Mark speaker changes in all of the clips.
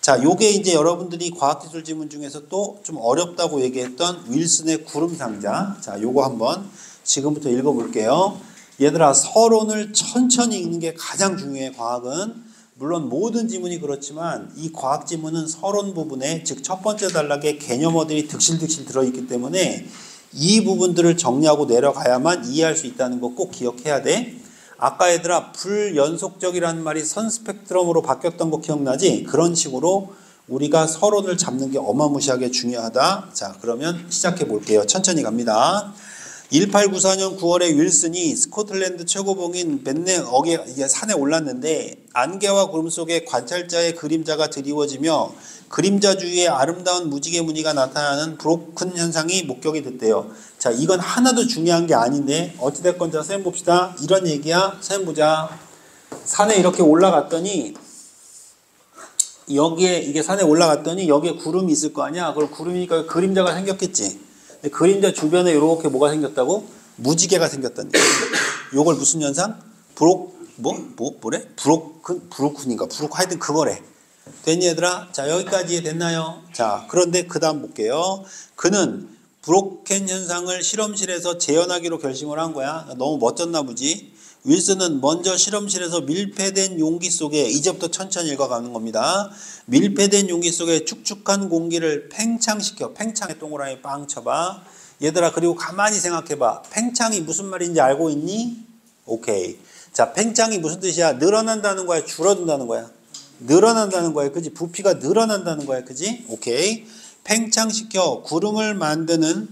Speaker 1: 자, 요게 이제 여러분들이 과학기술 지문 중에서 또 좀 어렵다고 얘기했던 윌슨의 구름상자. 자, 요거 한번 지금부터 읽어볼게요. 얘들아, 서론을 천천히 읽는 게 가장 중요해, 과학은. 물론 모든 지문이 그렇지만 이 과학 지문은 서론 부분에, 즉 첫 번째 단락에 개념어들이 득실득실 들어있기 때문에 이 부분들을 정리하고 내려가야만 이해할 수 있다는 거 꼭 기억해야 돼. 아까 얘들아, 불연속적이라는 말이 선스펙트럼으로 바뀌었던 거 기억나지? 그런 식으로 우리가 서론을 잡는 게 어마무시하게 중요하다. 자, 그러면 시작해 볼게요. 천천히 갑니다. 1894년 9월에 윌슨이 스코틀랜드 최고봉인 벤넥 산에 올랐는데 안개와 구름 속에 관찰자의 그림자가 드리워지며 그림자 주위에 아름다운 무지개 무늬가 나타나는 브로큰 현상이 목격이 됐대요. 자, 이건 하나도 중요한 게 아닌데 어찌됐건 자, 쌤 봅시다. 이런 얘기야. 쌤 보자. 산에 이렇게 올라갔더니 여기에 이게 산에 올라갔더니 여기에 구름이 있을 거 아니야. 그럼 구름이니까 그림자가 생겼겠지. 근데 그림자 주변에 이렇게 뭐가 생겼다고? 무지개가 생겼다는 얘기야. 요걸 무슨 현상? 뭐래? 브로큰인가? 하여튼 그거래. 됐니 얘들아? 자, 여기까지 됐나요? 자, 그런데 그 다음 볼게요. 그는 브로켄 현상을 실험실에서 재현하기로 결심을 한 거야. 너무 멋졌나 보지? 윌슨은 먼저 실험실에서 밀폐된 용기 속에, 이제부터 천천히 읽어가는 겁니다. 밀폐된 용기 속에 축축한 공기를 팽창시켜. 팽창의 동그라미 빵 쳐봐. 얘들아, 그리고 가만히 생각해봐. 팽창이 무슨 말인지 알고 있니? 오케이. 자, 팽창이 무슨 뜻이야? 늘어난다는 거야? 줄어든다는 거야? 늘어난다는 거야. 그지? 부피가 늘어난다는 거야. 그지? 오케이. 팽창시켜 구름을 만드는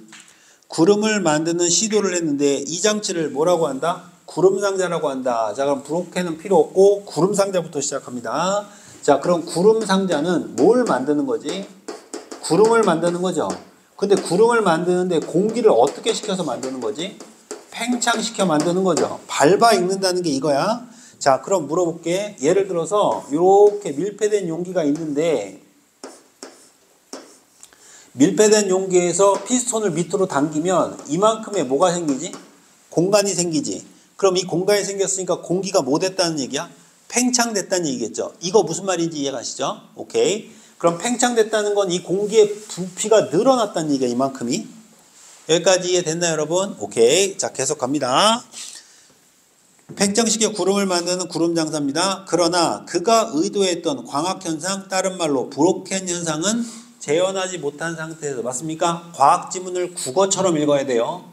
Speaker 1: 시도를 했는데 이 장치를 뭐라고 한다? 구름상자라고 한다. 자, 그럼 브로켄은 필요 없고 구름상자부터 시작합니다. 자, 그럼 구름상자는 뭘 만드는 거지? 구름을 만드는 거죠. 근데 구름을 만드는데 공기를 어떻게 시켜서 만드는 거지? 팽창시켜 만드는 거죠. 밟아 읽는다는 게 이거야. 자, 그럼 물어볼게. 예를 들어서 이렇게 밀폐된 용기가 있는데 밀폐된 용기에서 피스톤을 밑으로 당기면 이만큼의 뭐가 생기지? 공간이 생기지. 그럼 이 공간이 생겼으니까 공기가 뭐 됐다는 얘기야? 팽창됐다는 얘기겠죠. 이거 무슨 말인지 이해가시죠? 오케이. 그럼 팽창됐다는 건 이 공기의 부피가 늘어났다는 얘기야, 이만큼이. 여기까지 이해됐나요, 여러분? 오케이. 자, 계속 갑니다. 팽창시켜 구름을 만드는 구름장사입니다. 그러나 그가 의도했던 광학현상, 다른 말로 브로켄 현상은 재현하지 못한 상태에서, 맞습니까? 과학 지문을 국어처럼 읽어야 돼요.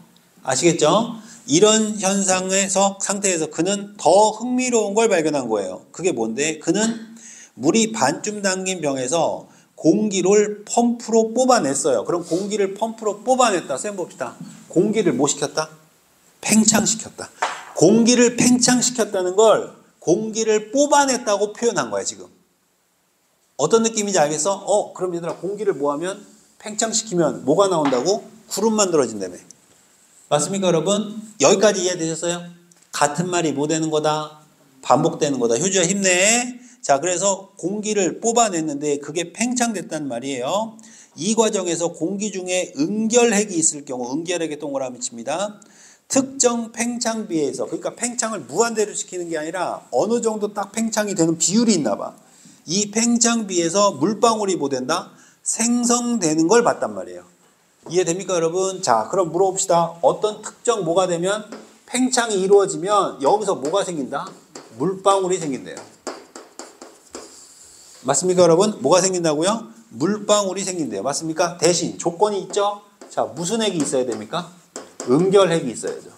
Speaker 1: 아시겠죠? 이런 현상에서 상태에서 그는 더 흥미로운 걸 발견한 거예요. 그게 뭔데? 그는 물이 반쯤 담긴 병에서 공기를 펌프로 뽑아냈어요. 그럼 공기를 펌프로 뽑아냈다. 쌤 봅시다. 공기를 뭐 시켰다? 팽창시켰다. 공기를 팽창시켰다는 걸 공기를 뽑아냈다고 표현한 거야, 지금. 어떤 느낌인지 알겠어? 그럼 얘들아, 공기를 뭐 하면? 팽창시키면 뭐가 나온다고? 구름 만들어진다며. 맞습니까, 여러분? 여기까지 이해되셨어요? 같은 말이 뭐 되는 거다? 반복되는 거다. 효주야, 힘내. 자, 그래서 공기를 뽑아냈는데 그게 팽창됐다는 말이에요. 이 과정에서 공기 중에 응결핵이 있을 경우, 응결핵의 동그라미 칩니다. 특정 팽창비에서, 그러니까 팽창을 무한대로 시키는 게 아니라 어느 정도 딱 팽창이 되는 비율이 있나 봐. 이 팽창비에서 물방울이 뭐 된다? 생성되는 걸 봤단 말이에요. 이해됩니까, 여러분? 자, 그럼 물어봅시다. 어떤 특정 뭐가 되면, 팽창이 이루어지면 여기서 뭐가 생긴다? 물방울이 생긴대요. 맞습니까, 여러분? 뭐가 생긴다고요? 물방울이 생긴대요. 맞습니까? 대신 조건이 있죠? 자, 무슨 핵이 있어야 됩니까? 응결핵이 있어야죠.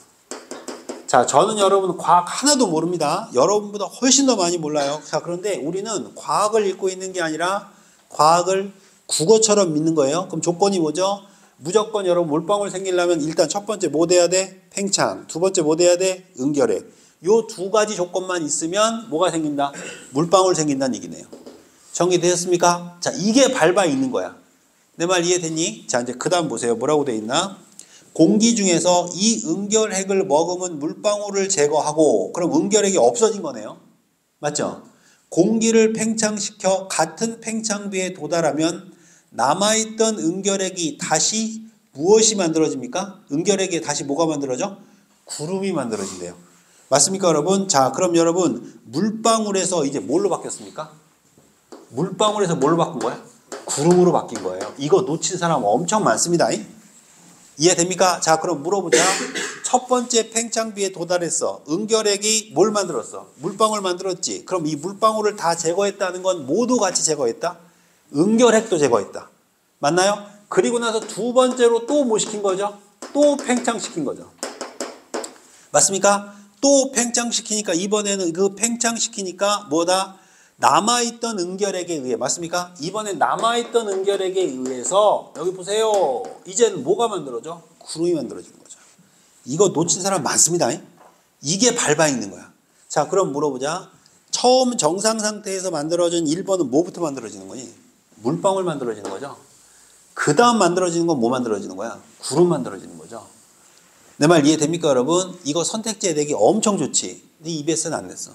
Speaker 1: 자, 저는 여러분 과학 하나도 모릅니다. 여러분보다 훨씬 더 많이 몰라요. 자, 그런데 우리는 과학을 읽고 있는 게 아니라 과학을 국어처럼 믿는 거예요. 그럼 조건이 뭐죠? 무조건 여러분 물방울 생기려면 일단 첫 번째 뭐 돼야 돼? 팽창. 두 번째 뭐 돼야 돼? 응결핵. 요 두 가지 조건만 있으면 뭐가 생긴다? 물방울 생긴다는 얘기네요. 정리되셨습니까? 자, 이게 밟아 있는 거야. 내 말 이해됐니? 자, 이제 그 다음 보세요. 뭐라고 돼 있나? 공기 중에서 이 응결핵을 머금은 물방울을 제거하고, 그럼 응결핵이 없어진 거네요. 맞죠? 공기를 팽창시켜 같은 팽창비에 도달하면 남아있던 응결핵이 다시 무엇이 만들어집니까? 응결핵에 다시 뭐가 만들어져? 구름이 만들어진대요. 맞습니까, 여러분? 자, 그럼 여러분, 물방울에서 이제 뭘로 바뀌었습니까? 물방울에서 뭘로 바꾼 거야? 구름으로 바뀐 거예요. 이거 놓친 사람 엄청 많습니다. 이해됩니까? 자, 그럼 물어보자. 첫 번째 팽창비에 도달했어. 응결핵이 뭘 만들었어? 물방울 만들었지. 그럼 이 물방울을 다 제거했다는 건 모두 같이 제거했다? 응결핵도 제거했다. 맞나요? 그리고 나서 두 번째로 또 뭐 시킨 거죠? 또 팽창시킨 거죠. 맞습니까? 또 팽창시키니까 이번에는 그 팽창시키니까 뭐다? 남아있던 응결핵에 의해, 맞습니까? 이번엔 남아있던 응결핵에 의해서 여기 보세요. 이제는 뭐가 만들어져? 구름이 만들어지는 거죠. 이거 놓친 사람 많습니다. 이게 밟아있는 거야. 자, 그럼 물어보자. 처음 정상 상태에서 만들어진 1번은 뭐부터 만들어지는 거니? 물방울 만들어지는 거죠. 그 다음 만들어지는 건 뭐 만들어지는 거야? 구름 만들어지는 거죠. 내 말 이해됩니까, 여러분? 이거 선택지에 대기 엄청 좋지. 네 EBS는 안 냈어.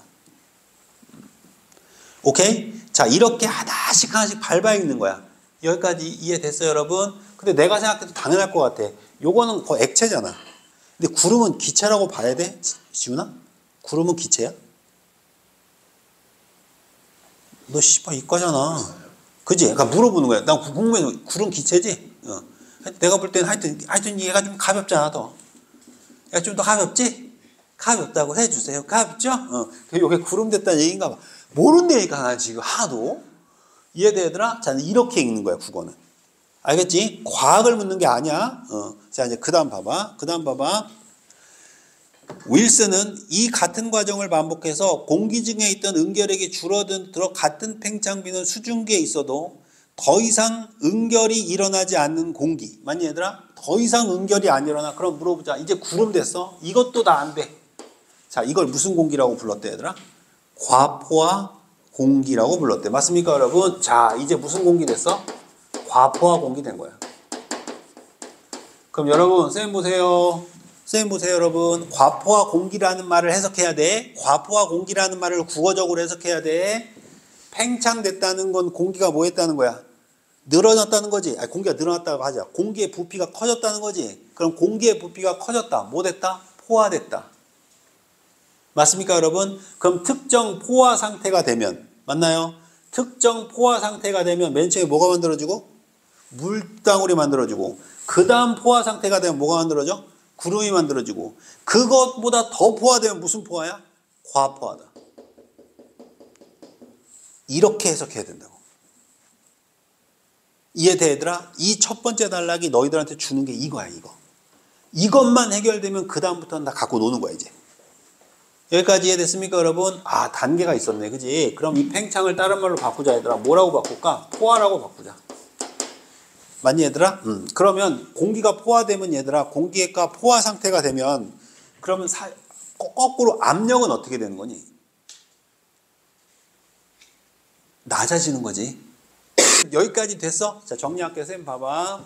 Speaker 1: 오케이? 자, 이렇게 하나씩 밟아 읽는 거야. 여기까지 이해됐어요, 여러분? 근데 내가 생각해도 당연할 것 같아. 요거는 거의 액체잖아. 근데 구름은 기체라고 봐야 돼? 지훈아? 구름은 기체야? 너 씨발 이과잖아. 그지? 그러니까 물어보는 거야. 난 궁금해. 구름 기체지? 내가 볼 때는 하여튼 얘가 좀 가볍잖아, 더. 야, 좀 더 가볍지? 가볍다고 해주세요. 가볍죠? 요게 구름 됐다는 얘기인가 봐. 모른다니까, 나 지금 하나도. 이해되더라? 자, 이렇게 읽는 거야, 국어는. 알겠지? 과학을 묻는 게 아니야. 자, 이제 그 다음 봐봐. 윌슨은 이 같은 과정을 반복해서 공기 중에 있던 응결액이 줄어들어 같은 팽창비는 수증기에 있어도 더 이상 응결이 일어나지 않는 공기. 맞니, 얘들아? 더 이상 응결이 안 일어나. 그럼 물어보자. 이제 구름 됐어? 이것도 다 안 돼. 자, 이걸 무슨 공기라고 불렀대, 얘들아? 과포화 공기라고 불렀대. 맞습니까, 여러분? 자, 이제 무슨 공기 됐어? 과포화 공기 된 거야. 그럼 여러분, 쌤 보세요, 여러분. 과포화 공기라는 말을 해석해야 돼. 과포화 공기라는 말을 국어적으로 해석해야 돼. 팽창됐다는 건 공기가 뭐 했다는 거야? 늘어났다는 거지. 아니, 공기가 늘어났다고 하자. 공기의 부피가 커졌다는 거지. 그럼 공기의 부피가 커졌다. 뭐 됐다? 포화됐다. 맞습니까, 여러분? 그럼 특정 포화 상태가 되면, 맞나요? 특정 포화 상태가 되면 맨 처음에 뭐가 만들어지고? 물방울이 만들어지고, 그 다음 포화 상태가 되면 뭐가 만들어져? 구름이 만들어지고, 그것보다 더 포화되면 무슨 포화야? 과포화다. 이렇게 해석해야 된다고. 이해돼, 얘들아? 이 첫 번째 단락이 너희들한테 주는 게 이거야, 이거. 이것만 해결되면 그 다음부터는 다 갖고 노는 거야, 이제. 여기까지 이해됐습니까, 여러분? 아, 단계가 있었네, 그지? 그럼 이 팽창을 다른 말로 바꾸자, 얘들아. 뭐라고 바꿀까? 포화라고 바꾸자. 맞니, 얘들아? 그러면 공기가 포화되면, 얘들아, 공기가 포화 상태가 되면, 그러면 거꾸로 압력은 어떻게 되는 거니? 낮아지는 거지. 여기까지 됐어? 자, 정리할게요. 쌤 봐봐.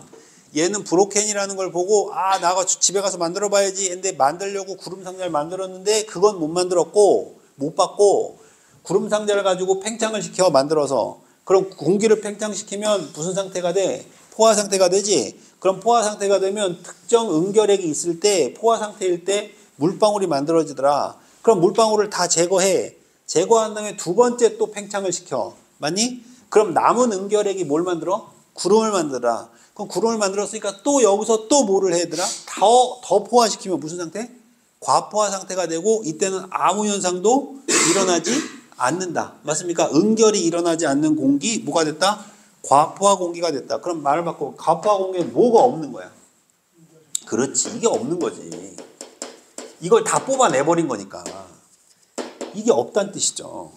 Speaker 1: 얘는 브로켄이라는 걸 보고, 아, 나가 집에 가서 만들어 봐야지 했는데, 만들려고 구름 상자를 만들었는데 그건 못 만들었고, 못 받고, 구름 상자를 가지고 팽창을 시켜 만들어서, 그럼 공기를 팽창시키면 무슨 상태가 돼? 포화 상태가 되지. 그럼 포화 상태가 되면 특정 응결액이 있을 때, 포화 상태일 때 물방울이 만들어지더라. 그럼 물방울을 다 제거해. 제거한 다음에 두 번째 또 팽창을 시켜. 맞니? 그럼 남은 응결액이 뭘 만들어? 구름을 만들어. 그럼 구름을 만들었으니까 또 여기서 또 뭐를 해더라? 더 포화시키면 무슨 상태? 과포화 상태가 되고, 이때는 아무 현상도 일어나지 않는다. 맞습니까? 응결이 일어나지 않는 공기, 뭐가 됐다? 과포화 공기가 됐다. 그럼 말을 바꾸고, 과포화 공기는 뭐가 없는 거야? 그렇지. 이게 없는 거지. 이걸 다 뽑아내버린 거니까. 이게 없다는 뜻이죠.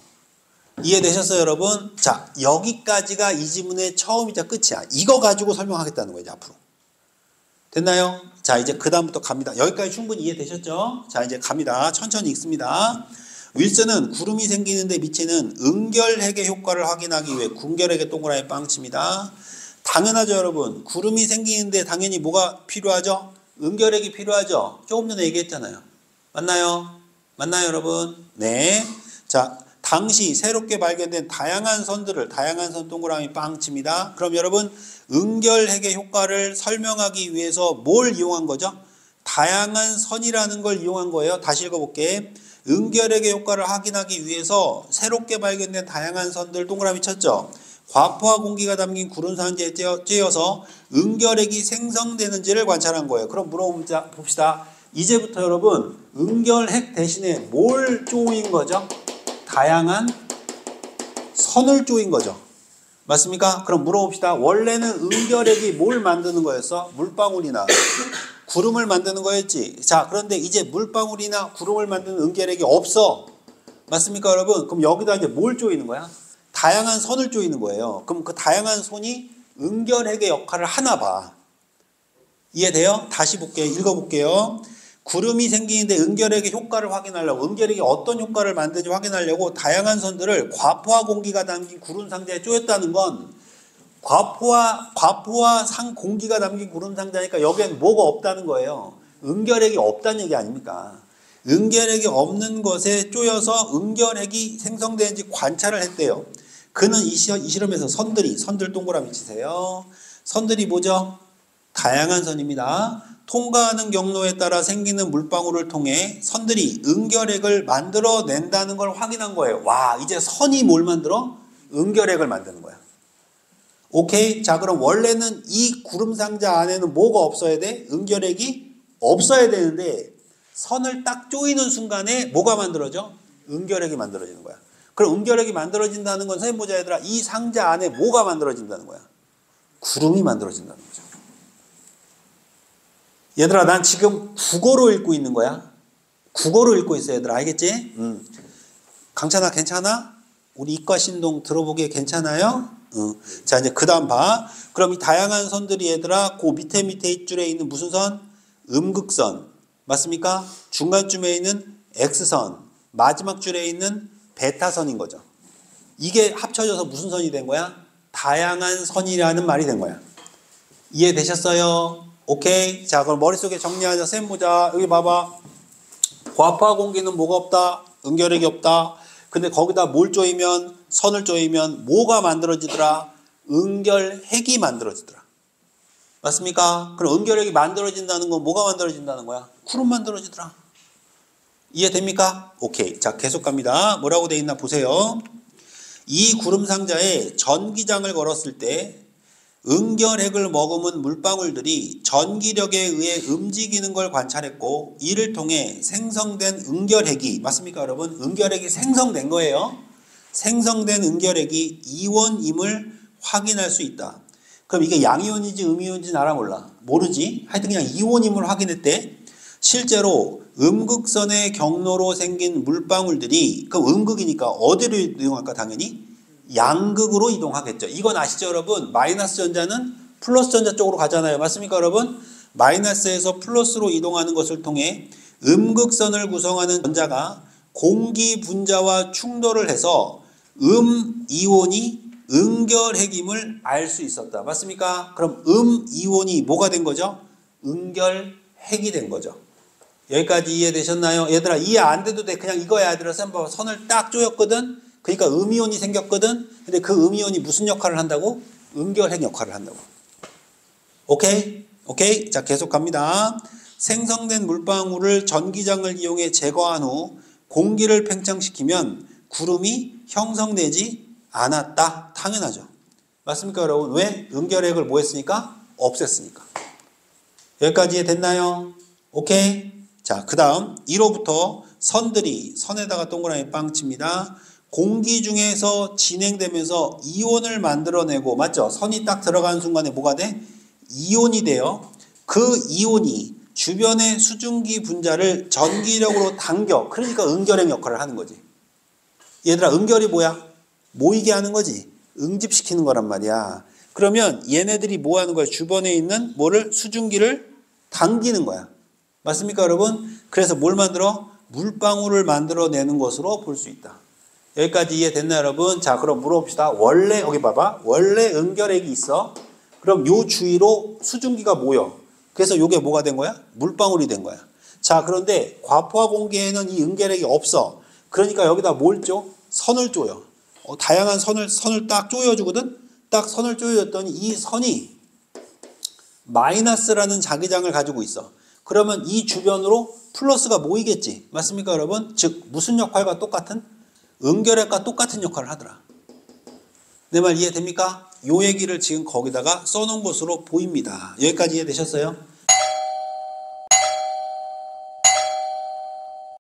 Speaker 1: 이해되셨어요, 여러분? 자, 여기까지가 이 지문의 처음이자 끝이야. 이거 가지고 설명하겠다는 거예요, 이제 앞으로. 됐나요? 자, 이제 그 다음부터 갑니다. 여기까지 충분히 이해되셨죠? 자, 이제 갑니다. 천천히 읽습니다. 윌슨은 구름이 생기는데 미치는 응결핵의 효과를 확인하기 위해 궁결핵의 동그라미 빵 칩니다. 당연하죠, 여러분. 구름이 생기는데 당연히 뭐가 필요하죠? 응결핵이 필요하죠? 조금 전에 얘기했잖아요. 맞나요? 맞나요, 여러분? 네. 자, 당시 새롭게 발견된 다양한 선 동그라미 빵 칩니다. 그럼 여러분, 응결핵의 효과를 설명하기 위해서 뭘 이용한 거죠? 다양한 선이라는 걸 이용한 거예요. 다시 읽어볼게. 응결핵의 효과를 확인하기 위해서 새롭게 발견된 다양한 선들 동그라미 쳤죠? 과포와 공기가 담긴 구름상자에 쬐어서 응결핵이 생성되는지를 관찰한 거예요. 그럼 물어봅시다. 이제부터 여러분 응결핵 대신에 뭘 쪼인 거죠? 다양한 선을 쪼인 거죠. 맞습니까? 그럼 물어봅시다. 원래는 응결핵이 뭘 만드는 거였어? 물방울이나 구름을 만드는 거였지. 자, 그런데 이제 물방울이나 구름을 만드는 응결핵이 없어. 맞습니까, 여러분? 그럼 여기다 이제 뭘 쪼이는 거야? 다양한 선을 쪼이는 거예요. 그럼 그 다양한 선이 응결핵의 역할을 하나 봐. 이해돼요? 다시 볼게요. 읽어볼게요. 구름이 생기는데 응결핵의 효과를 확인하려고, 응결핵이 어떤 효과를 만드는지 확인하려고 다양한 선들을 과포와 공기가 담긴 구름 상자에 쪼였다는 건 과포와 공기가 담긴 구름 상자니까 여기엔 뭐가 없다는 거예요. 응결핵이 없다는 얘기 아닙니까? 응결핵이 없는 것에 쪼여서 응결핵이 생성되는지 관찰을 했대요. 그는 이 실험에서 선들 동그라미 치세요. 선들이 뭐죠? 다양한 선입니다. 통과하는 경로에 따라 생기는 물방울을 통해 선들이 응결핵을 만들어낸다는 걸 확인한 거예요. 와, 이제 선이 뭘 만들어? 응결핵을 만드는 거야. 오케이? 자, 그럼 원래는 이 구름상자 안에는 뭐가 없어야 돼? 응결핵이 없어야 되는데 선을 딱 조이는 순간에 뭐가 만들어져? 응결핵이 만들어지는 거야. 그럼 응결핵이 만들어진다는 건 선생님 보자 얘들아, 이 상자 안에 뭐가 만들어진다는 거야? 구름이 만들어진다는 거죠. 얘들아, 난 지금 국어로 읽고 있는 거야. 국어로 읽고 있어, 얘들아. 알겠지? 강찬아, 괜찮아? 우리 이과 신동 들어보기에 괜찮아요? 자, 이제 그 다음 봐. 그럼 이 다양한 선들이 얘들아, 그 밑에 입줄에 있는 무슨 선? 음극선. 맞습니까? 중간쯤에 있는 X선. 마지막 줄에 있는 베타선인 거죠. 이게 합쳐져서 무슨 선이 된 거야? 다양한 선이라는 말이 된 거야. 이해되셨어요? 오케이. 자, 그럼 머릿속에 정리하자. 쌤 보자. 여기 봐봐. 과포와 공기는 뭐가 없다? 응결핵이 없다. 근데 거기다 뭘 쪼이면, 선을 쪼이면 뭐가 만들어지더라? 응결핵이 만들어지더라. 맞습니까? 그럼 응결핵이 만들어진다는 건 뭐가 만들어진다는 거야? 구름 만들어지더라. 이해됩니까? 오케이. 자, 계속 갑니다. 뭐라고 돼 있나 보세요. 이 구름 상자에 전기장을 걸었을 때 응결핵을 머금은 물방울들이 전기력에 의해 움직이는 걸 관찰했고, 이를 통해 생성된 응결핵이, 맞습니까 여러분? 응결핵이 생성된 거예요. 생성된 응결핵이 이온임을 확인할 수 있다. 그럼 이게 양이온인지 음이온인지 알아 몰라? 모르지? 하여튼 그냥 이온임을 확인했대. 실제로 음극선의 경로로 생긴 물방울들이, 그럼 음극이니까 어디로 이동할까? 당연히 양극으로 이동하겠죠. 이건 아시죠 여러분? 마이너스 전자는 플러스 전자 쪽으로 가잖아요. 맞습니까 여러분? 마이너스에서 플러스로 이동하는 것을 통해 음극선을 구성하는 전자가 공기 분자와 충돌을 해서 이온이 응결핵임을 알 수 있었다. 맞습니까? 그럼 이온이 뭐가 된 거죠? 응결핵이 된 거죠. 여기까지 이해되셨나요? 얘들아, 이해 안 돼도 돼. 그냥 이거야. 얘들아, 선을 딱 조였거든. 그러니까 음이온이 생겼거든. 근데 그 음이온이 무슨 역할을 한다고? 응결핵 역할을 한다고. 오케이? 오케이? 자, 계속 갑니다. 생성된 물방울을 전기장을 이용해 제거한 후 공기를 팽창시키면 구름이 형성되지 않았다. 당연하죠. 맞습니까 여러분? 왜? 응결핵을 뭐 했으니까? 없앴으니까. 여기까지 됐나요? 오케이? 자, 그 다음 1호부터 선들이, 선에다가 동그라미 빵 칩니다. 공기 중에서 진행되면서 이온을 만들어내고, 맞죠? 선이 딱 들어가는 순간에 뭐가 돼? 이온이 돼요. 그 이온이 주변의 수증기 분자를 전기력으로 당겨. 그러니까 응결핵 역할을 하는 거지. 얘들아, 응결이 뭐야? 모이게 하는 거지. 응집시키는 거란 말이야. 그러면 얘네들이 뭐 하는 거야? 주변에 있는 뭐를? 수증기를 당기는 거야. 맞습니까 여러분? 그래서 뭘 만들어? 물방울을 만들어내는 것으로 볼 수 있다. 여기까지 이해됐나요 여러분? 자, 그럼 물어봅시다. 원래 여기 봐봐. 원래 응결핵이 있어. 그럼 요 주위로 수증기가 모여. 그래서 요게 뭐가 된 거야? 물방울이 된 거야. 자, 그런데 과포와 공기에는 이 응결핵이 없어. 그러니까 여기다 뭘 줘? 선을 쪼여. 다양한 선을 딱 쪼여주거든. 딱 선을 쪼여줬더니 이 선이 마이너스라는 자기장을 가지고 있어. 그러면 이 주변으로 플러스가 모이겠지. 맞습니까 여러분? 즉 무슨 역할과 똑같은? 응결핵과 똑같은 역할을 하더라. 내 말 이해됩니까? 요 얘기를 지금 거기다가 써놓은 것으로 보입니다. 여기까지 이해되셨어요?